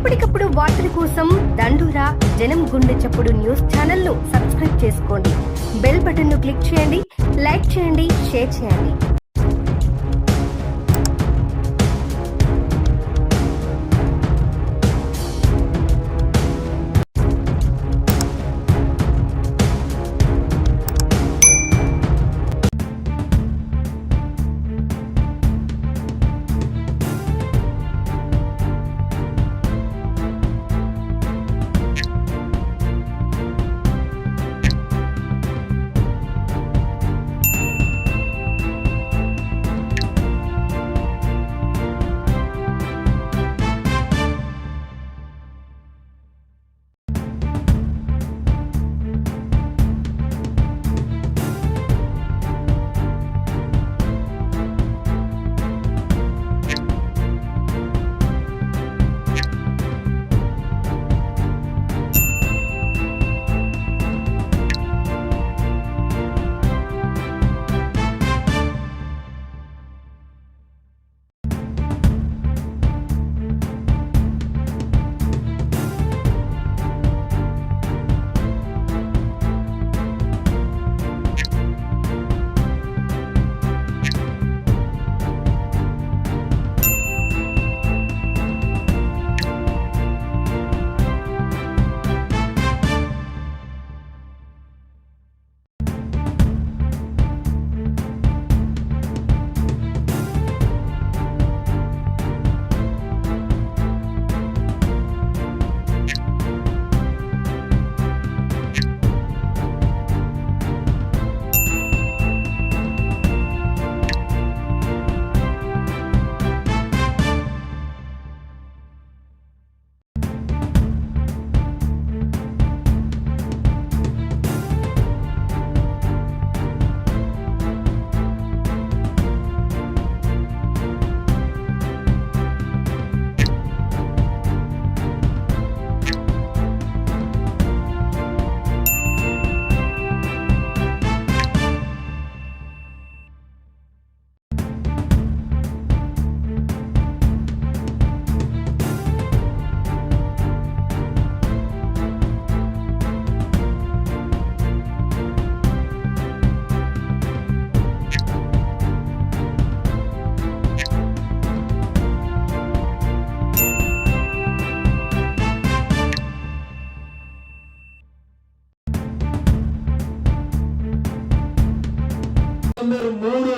ఎప్పటికప్పుడు వార్తల కోసం దండూరా జనం గుండె చప్పుడు న్యూస్ ఛానల్ ను సబ్స్క్రైబ్ చేసుకోండి. బెల్ బటన్ ను క్లిక్ చేయండి, లైక్ చేయండి, షేర్ చేయండి. నంబర్ 3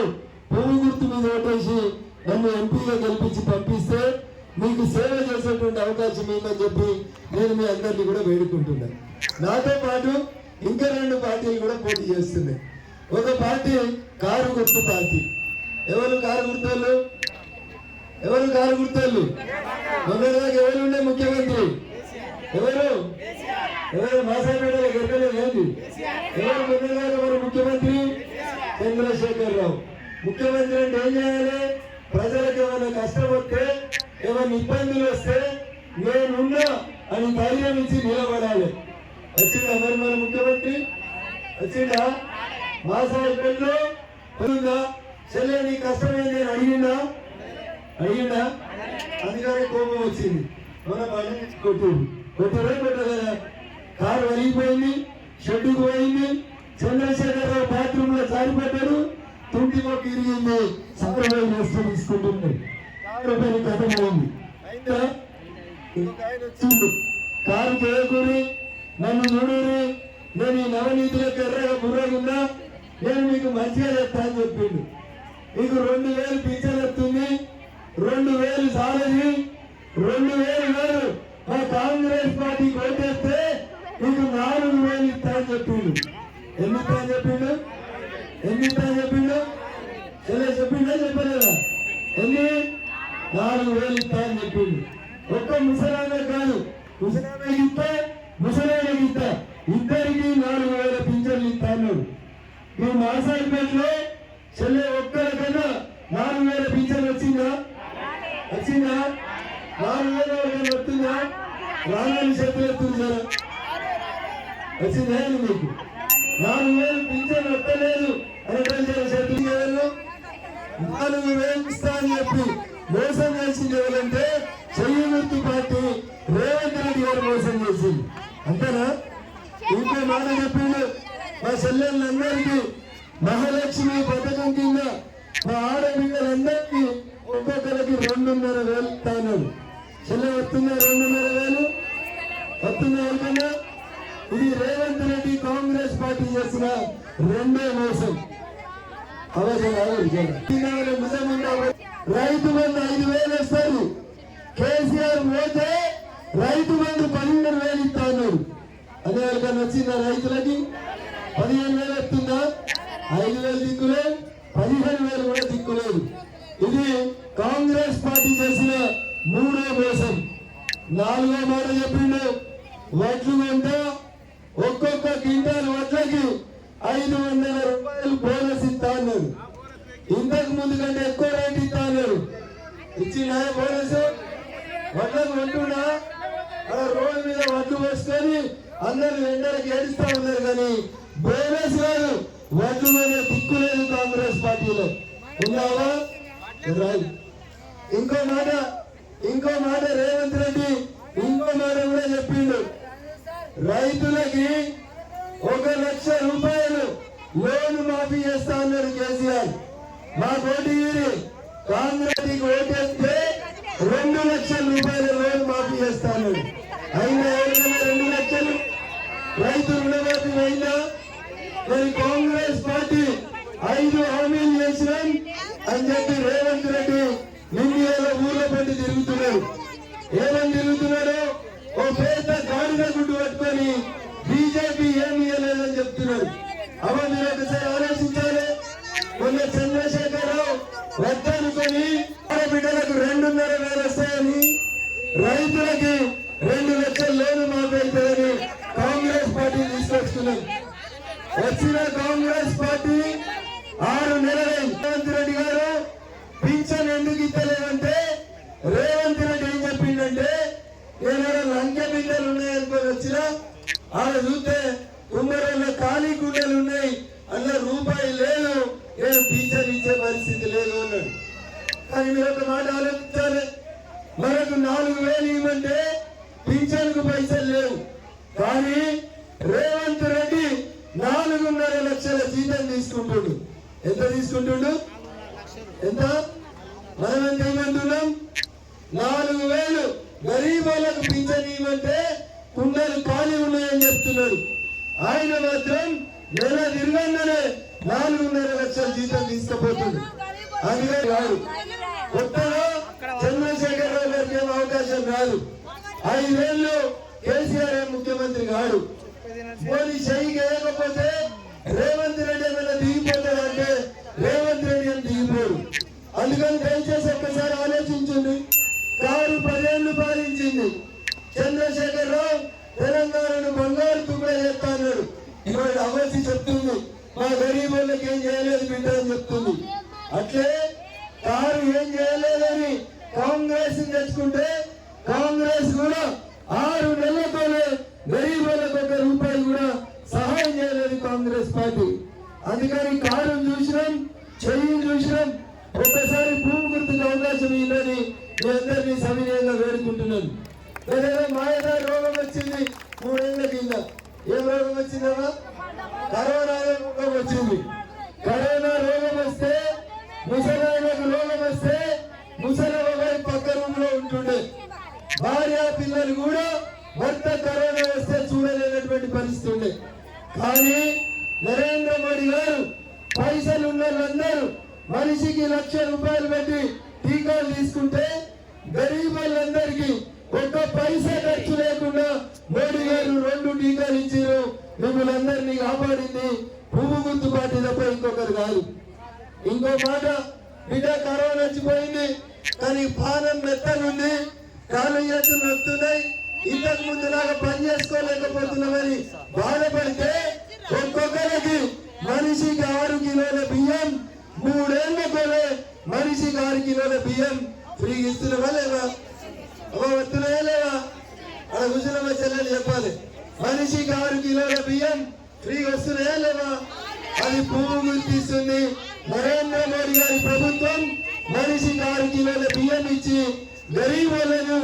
పువ్వు గుర్తు మీద ఓటేసి నన్ను ఎంపీగా గెలిపించి పంపిస్తే మీకు సేవ చేసేటువంటి అవకాశం ఏమని చెప్పి నేను మీ అందరినీ కూడా వేడుకుంటున్నాను. నాతో పాటు ఇంకా 2 పార్టీలు కూడా పోటీ చేస్తున్నాయి. ఒక పార్టీ కారు గుర్తు పార్టీ. ఎవరు కారు గుర్తోళ్ళు? మొన్నటిదాకా ఎవరు ఉండే ముఖ్యమంత్రి? ఎవరు మాసాపేటలో గెలకలేదు ఏంటి? ఎవరు మొన్నటిదాకా మరి ముఖ్యమంత్రి? చంద్రశేఖర్ రావు. ముఖ్యమంత్రి అంటే ఏం చేయాలి? ప్రజలకు ఏమైనా కష్టం వస్తే, ఏమైనా ఇబ్బందులు వస్తే నేనున్నా అని ధైర్యం ఇచ్చి నిలబడాలి. వచ్చిందా మరి మన ముఖ్యమంత్రి? వచ్చిందా? మాసాపేటలో ఉందా? చెల్లె నీ కష్టమైంది అని అడిగిందా? అందుకని కోపం వచ్చింది. మన బండి కొట్టదా? కారు వలిగిపోయింది, షెడ్డుకు పోయింది. చంద్రశేఖర్ రావు బాత్రూమ్ లో జారిపడ్డాడు, తుంటి మొక్క ఇరిగింది, సత్రమైన వస్తూ తీసుకుంటుంది. రూపాయలు కథమైంది. అయితే వచ్చింది కారు చేయకూరి, నన్ను చూడూరి, నేను ఈ నవనీతిలోకి ఎర్రగా బుర్రగున్నా, నేను మీకు మంచిగా చెప్తా అని చెప్పిండు. మీకు 2000 పింఛన్ వస్తుంది, 2000 సాలరీ, 2000 మా కాంగ్రెస్ పార్టీకి ఓటేస్తే మీకు 4000 ఇస్తా అని చెప్పిండు. ఎన్ని ఇస్తా అని చెప్పిండు? చెప్పిండా చెప్పలేదా? ఎన్ని? 4000 ఇస్తా అని చెప్పిండు. ఒక్క ముసలామే కాదు, ముసలాయనకి ఇస్తా, ఇద్దరికి 4000 పింఛన్లు ఇస్తా అన్నాడు. మీ మాసాయిపేటలో చెల్లె ఒక్కరికైనా 4000 పింఛన్ వచ్చిందా? 4000 వస్తుందా? రాగానే చేతులు ఎత్తుంది కదా. వచ్చిందా మీకు? 4000 పింఛన్ వస్తలేదు అనేటువంటి చేతులు 4000 ఇస్తా అని చెప్పి మోసం చేసింది ఎవరంటే చెయ్యి గుర్తు పార్టీ మోసం చేసింది. అంతేనా? ఇంకో మాట చెప్పిండు, మా చెల్లెళ్ళందరికీ మహాలక్ష్మి పథకం కింద మా ఆడబిడ్డలందరికీ ఒక్కొక్కరికి 2,500 ఇస్తాను. చెల్లె వస్తుందా? 2,500 వస్తుందా? ఎవరికన్నా? ఇది రేవంత్ రెడ్డి కాంగ్రెస్ పార్టీ చేసిన రెండో మోసం. రైతు బంధు 5,000 ఇస్తారు. కేసీఆర్ పోతే రైతు బంధు 12,000 ఇస్తాను. అదే వాళ్ళకన్నా వచ్చిందా? రైతులకి 15,000 వస్తుందా? 5,000 దిక్కులేదు, 15,000 కూడా దిక్కులేదు. ఇది కాంగ్రెస్ పార్టీ చేసిన మూడో మోసం. నాలుగో మాట చెప్పిండు, వడ్లు కొంటే ఒక్కొక్క క్వింటాల్ వడ్లకి 500 రూపాయలు బోనస్ ఇస్తా అన్నారు. ఇంతకు ముందు కంటే ఎక్కువ రేట్ ఇస్తా అన్నారు. ఇచ్చిందా బోనస్? వడ్లకు కొంటున్నా అలా రోడ్డు మీద వడ్లు పోసుకొని అందరు ఎండలకు ఏడుస్తా ఉన్నారు. కానీ బోనస్ కాదు, వడ్లు మీద దిక్కు లేదు కాంగ్రెస్ పార్టీలో. ఉన్నావా? రాదు. ఇంకో మాట రేవంత్ రెడ్డి ఇంకో మాట కూడా చెప్పిండు, రైతులకి 1,00,000 రూపాయలు లోన్ మాఫీ చేస్తా అన్నారు కేసీఆర్. మా కోటిగిరి కాంగ్రెస్ ఓటేస్తే 2,00,000 రూపాయల లోన్ మాఫీ చేస్తా అన్నాడు. అయినా ఎవరికైనా 2 లక్షలు రైతు రుణమాఫీ అయిందా? మరి కాంగ్రెస్ పార్టీ 5 హామీలు చేసినాం అని చెప్పి రేవంత్ రెడ్డి ఇండియాలో ఊర్ల పట్టి తిరుగుతున్నాడు. ఏమని తిరుగుతున్నాడు? ఓ పేద గాడిద గుడ్డు పట్టుకొని బీజేపీ ఏమి ఇవ్వలేదని చెప్తున్నాడు. అవ మీరు ఒకసారి ఆలోచించాలి. మొన్న చంద్రశేఖరరావు వద్దనుకొని బిడ్డలకు 2,500 వస్తాయని, రైతులకి 2 లక్షల లోను మాఫీ అవుతుందని కాంగ్రెస్ పార్టీ తీసుకొస్తున్నాం. వచ్చిన కాంగ్రెస్ పార్టీ 6 నెలలైంది. రేవంత్ రెడ్డి గారు పింఛన్ ఎందుకు ఇస్తలేదంటే రేవంత్ రెడ్డి ఏం చెప్పిండంటే, నేను లంకె బిడ్డలు ఉన్నాయనుకొని వచ్చినా ఆడ చూస్తే కుమ్మరంలో ఖాళీ గుండెలు ఉన్నాయి, అందులో రూపాయి లేదు, నేను పింఛన్ ఇచ్చే పరిస్థితి లేదు అన్నాడు. కానీ మీరు ఒక మాట ఆలోచించాలి, మనకు 4,000 ఇవ్వమంటే పింఛన్కు పైసలు లేవు. కానీ రేవంత్ రెడ్డి 4,500 లక్షల జీతం తీసుకుంటుడు. ఎంత తీసుకుంటుడు? ఎంత? మనం ఎంత ఇవ్వమంటున్నాం? 4,000 గరీబులకు పింఛన్ ఇవ్వమంటే కుండలు ఖాళీ ఉన్నాయని చెప్తున్నాడు. ఆయన మాత్రం నెల తిరగంగానే 4,500 లక్షల జీతం తీసుకుపోతుంది. అందుకే రాదు. కొత్తగా చంద్రశేఖరరావు గారికి ఏం అవకాశం రాదు. 5 ఏళ్ళు కేసీఆర్ ముఖ్యమంత్రి కాడు. పోనీ చెయ్యి వేయకపోతే రేవంత్ రెడ్డి ఏమైనా దిగిపోతాడంటే రేవంత్ రెడ్డి ఏం దిగిపోడు. అందుకని దయచేసి ఒక్కసారి ఆలోచించండి. కారు 10 ఏళ్లు పాలించింది. చంద్రశేఖరరావు తెలంగాణను బంగారు తుమ్మడ చేస్తా అన్నాడు. ఇవాళ అవసి చెప్తుంది, మా గరీబులకు ఏం చేయలేదు బిడ్డ అని చెప్తుంది. అట్లే కారు ఏం చేయలేదని కాంగ్రెస్ తెచ్చుకుంటే కాంగ్రెస్ కూడా 6 నెలలతోనే గరీబులకు 1 రూపాయి కూడా సహాయం చేయలేదు కాంగ్రెస్ పార్టీ. అందుకని కారు చూసినాం, చెయ్యి చూసినాం. ఒక్కసారి భూమి గుర్తుకు అవకాశం ఇవ్వని మీ అందరినీ సవినయంగా వేడుకుంటున్నాను. ఏదైనా మాయదా రోగం వచ్చింది 3 ఏళ్ల కింద. ఏం రోగం వచ్చిందమ్మా? కరోనా రోగం వచ్చింది. కరోనా రోగం వస్తే ముసలాయనకు రోగం వస్తే ముసలమ్మ పక్క రూమ్ లో ఉంటుండే. భార్య పిల్లలు కూడా భర్త కరోనా వస్తే చూడలేనటువంటి పరిస్థితి ఉండే. కానీ నరేంద్ర మోడీ గారు పైసలు ఉన్న వాళ్ళందరూ మనిషికి 1,00,000 రూపాయలు పెట్టి టీకాలు తీసుకుంటే గరీబులందరికీ 1 పైసా ఖర్చు లేకుండా మోడీ గారు 2 టీకాలు ఇచ్చారు. మిమ్మల్ని అందరినీ కాపాడింది పువ్వు గుర్తు పార్టీ తప్ప ఇంకొకరు కాదు. ఇంకో మాట, బిడ్డ కరోనా వచ్చిపోయింది కానీ పానం మెత్తనుంది, కాలు చేతులు నొస్తున్నాయి, ఇంతకు ముందులాగా పని చేసుకోలేకపోతున్నామని బాధపడితే ఒక్కొక్కరికి మనిషికి 6 కిలోల బియ్యం, 3 ఏళ్ళకోలే మనిషికి 6 కిలోల బియ్యం ఫ్రీ ఇస్తున్నావా లేవా? వస్తున్నాయా లేవా? అలా కుశలమ్మ చెల్లెలు చెప్పాలి. మనిషికి 6 కిలోల బియ్యం ఫ్రీ వస్తున్నాయా లేవా? అది పువ్వు గుర్తిస్తుంది. నరేంద్ర మోడీ గారి ప్రభుత్వం మనిషికి 6 కిలోల బియ్యం ఇచ్చి గరీబులను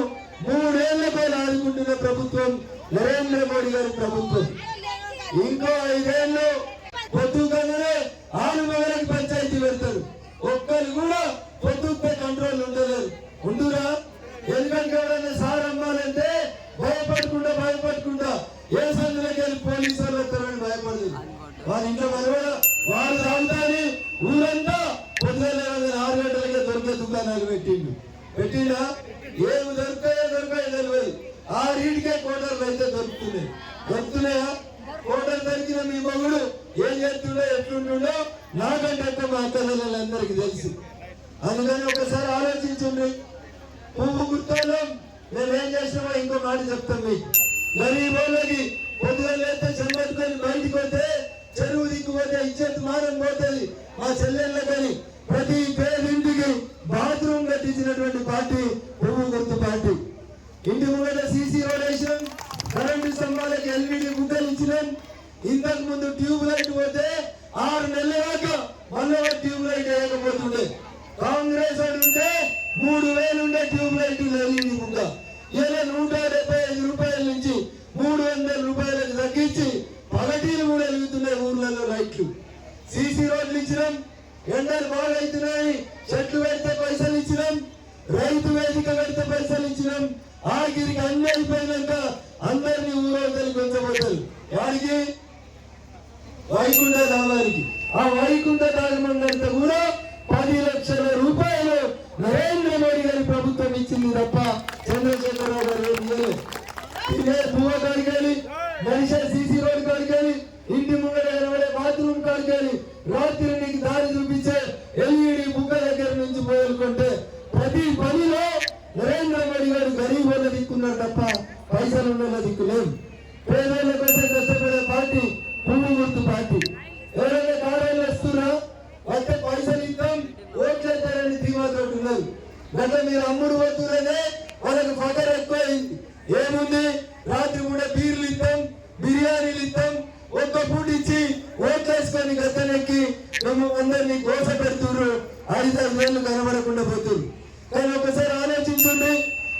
3 ఏళ్లపై ఆదుకుంటున్న ప్రభుత్వం నరేంద్ర మోడీ గారి ప్రభుత్వం. ఇంకో 5 ఏళ్ళు పొద్దుగానే 6 మగలకు పంచాయతీ పెడతారు. ఒక్కరు కూడా పొద్దుపై కంట్రోల్ ఉండలేరు. ఉండురా? ఎందుకంటే ఎవరైనా సార్ అమ్మాలంటే భయపడకుండా ఏ సందులోకి వెళ్ళి పోలీసు వాళ్ళు వస్తారని భయపడదు. వాళ్ళ ఇంట్లో వాళ్ళు తాగుతాని ఊరంతా పొద్దున 6 గంటలకే దొరికే దుకాణాలు పెట్టిండా? ఏమి దొరుకుతాయో తెలియదు. 6కే కోటర్లు అయితే దొరుకుతున్నాయా? కోటలు దొరికిన మీ మగుడు ఏం చేస్తుండో ఎట్లుంటుండో నాకంటే మా అక్కలందరికీ తెలుసు. అందుకని ఒకసారి ఆలోచించండి. పువ్వు గుర్తోళ్ళం మేమేం చేసినామో ఇంకో మాట చెప్తాం మీకు. గరీబ్ వాళ్ళకి పొద్దుగా లేస్తే చెమ్మట్టుకొని బయటికి పోతే చెరువు దిక్కుపోతే ఇచ్చేది మానం పోతుంది. మా చెల్లెళ్ళకని ప్రతి పేరింటికి బాత్రూమ్ కట్టించినటువంటి పార్టీ పువ్వు గుర్తు పార్టీ. ఇంటి ముంగట సీసీ రోడ్ వేసినాం, కరెంటు స్తంభాలకి ఎల్ఈడి గుడ్డలు ఇచ్చినాం. ఇంతకు ముందు ట్యూబ్ లైట్ పోతే 6 నెలల దాకా మళ్ళీ ట్యూబ్ లైట్ వేయకపోతుండే. కాంగ్రెస్ ఉంటే 3000 ఉండే ట్యూబ్ లైట్ ఎల్ఈడి గుడ్డ ఇలా 175 రూపాయల నుంచి 300 రూపాయలకు తగ్గించి పగటీలు కూడా వెలుగుతున్నాయి ఊర్లలో లైట్లు. సీసీ రోడ్లు ఇచ్చినాం. ఎండలు బాగా అవుతున్నాయి, చెట్లు పెడితే పైసలు ఇచ్చినాం. రైతు వేదిక పెడితే పైసలు ఇచ్చినాం. ఆగిరికి అన్ని అయిపోయినాక అందరినీ ఊరవతలకి పెంచబోతారు. వారికి వైకుంఠ ధామానికి. ఆ వైకుంఠ ధామంతా కూడా 10 లక్షల రూపాయలు నరేంద్ర మోడీ గారి ప్రభుత్వం ఇచ్చింది తప్ప చంద్రశేఖరరావు గారు ఏం చేయలేదు. పువ్వ కాడికెళ్ళి మనిషి సీసీ రోడ్ కాడికెళ్ళి ఇంటి ముంగడ కనబడే బాత్రూమ్ కాడికెళ్ళి రాత్రి నీకు దారి చూపించే ఎల్ఈడి బుక్క దగ్గర నుంచి మొదలుకుంటే ప్రతి పనిలో నరేంద్ర మోడీ గారు గరీబ్ వాళ్ళ దిక్కున్నారు తప్ప పైసలు ఉన్న దిక్కులేం. పేదల కోసం కష్టపడే పార్టీ పువ్వు గుర్తు పార్టీ. ఎవరైనా కారణాలు వస్తున్నా వస్తే పైసలు ఇద్దాం ఓట్లేస్తారని ధీమాతో ఉన్నారు. గట్ల మీరు అమ్ముడు పోతున్నానే వాళ్ళకి ఫకర్ ఎక్కువైంది. ఏముంది? రాత్రి కూడా బీర్లు ఇద్దాం, బిర్యానీలు ఇద్దాం, ఒక్క పూట ఇచ్చి ఓట్లేసుకొని గద్దెనెక్కి మేము అందరినీ గోస పెడుతున్నారు. 5-6 ఏళ్ళు కనబడకుండా పోతున్నారు. కానీ ఒకసారి ఆలోచించండి.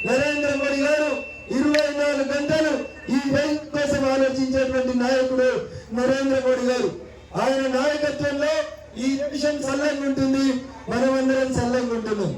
నరేంద్ర మోడీ గారు 24 గంటలు ఈ రైతు కోసం ఆలోచించేటువంటి నాయకుడు నరేంద్ర మోడీ గారు. ఆయన నాయకత్వంలో ఈ దేశం చల్లంగా ఉంటుంది, మనమందరం చల్లంగా ఉంటున్నాం.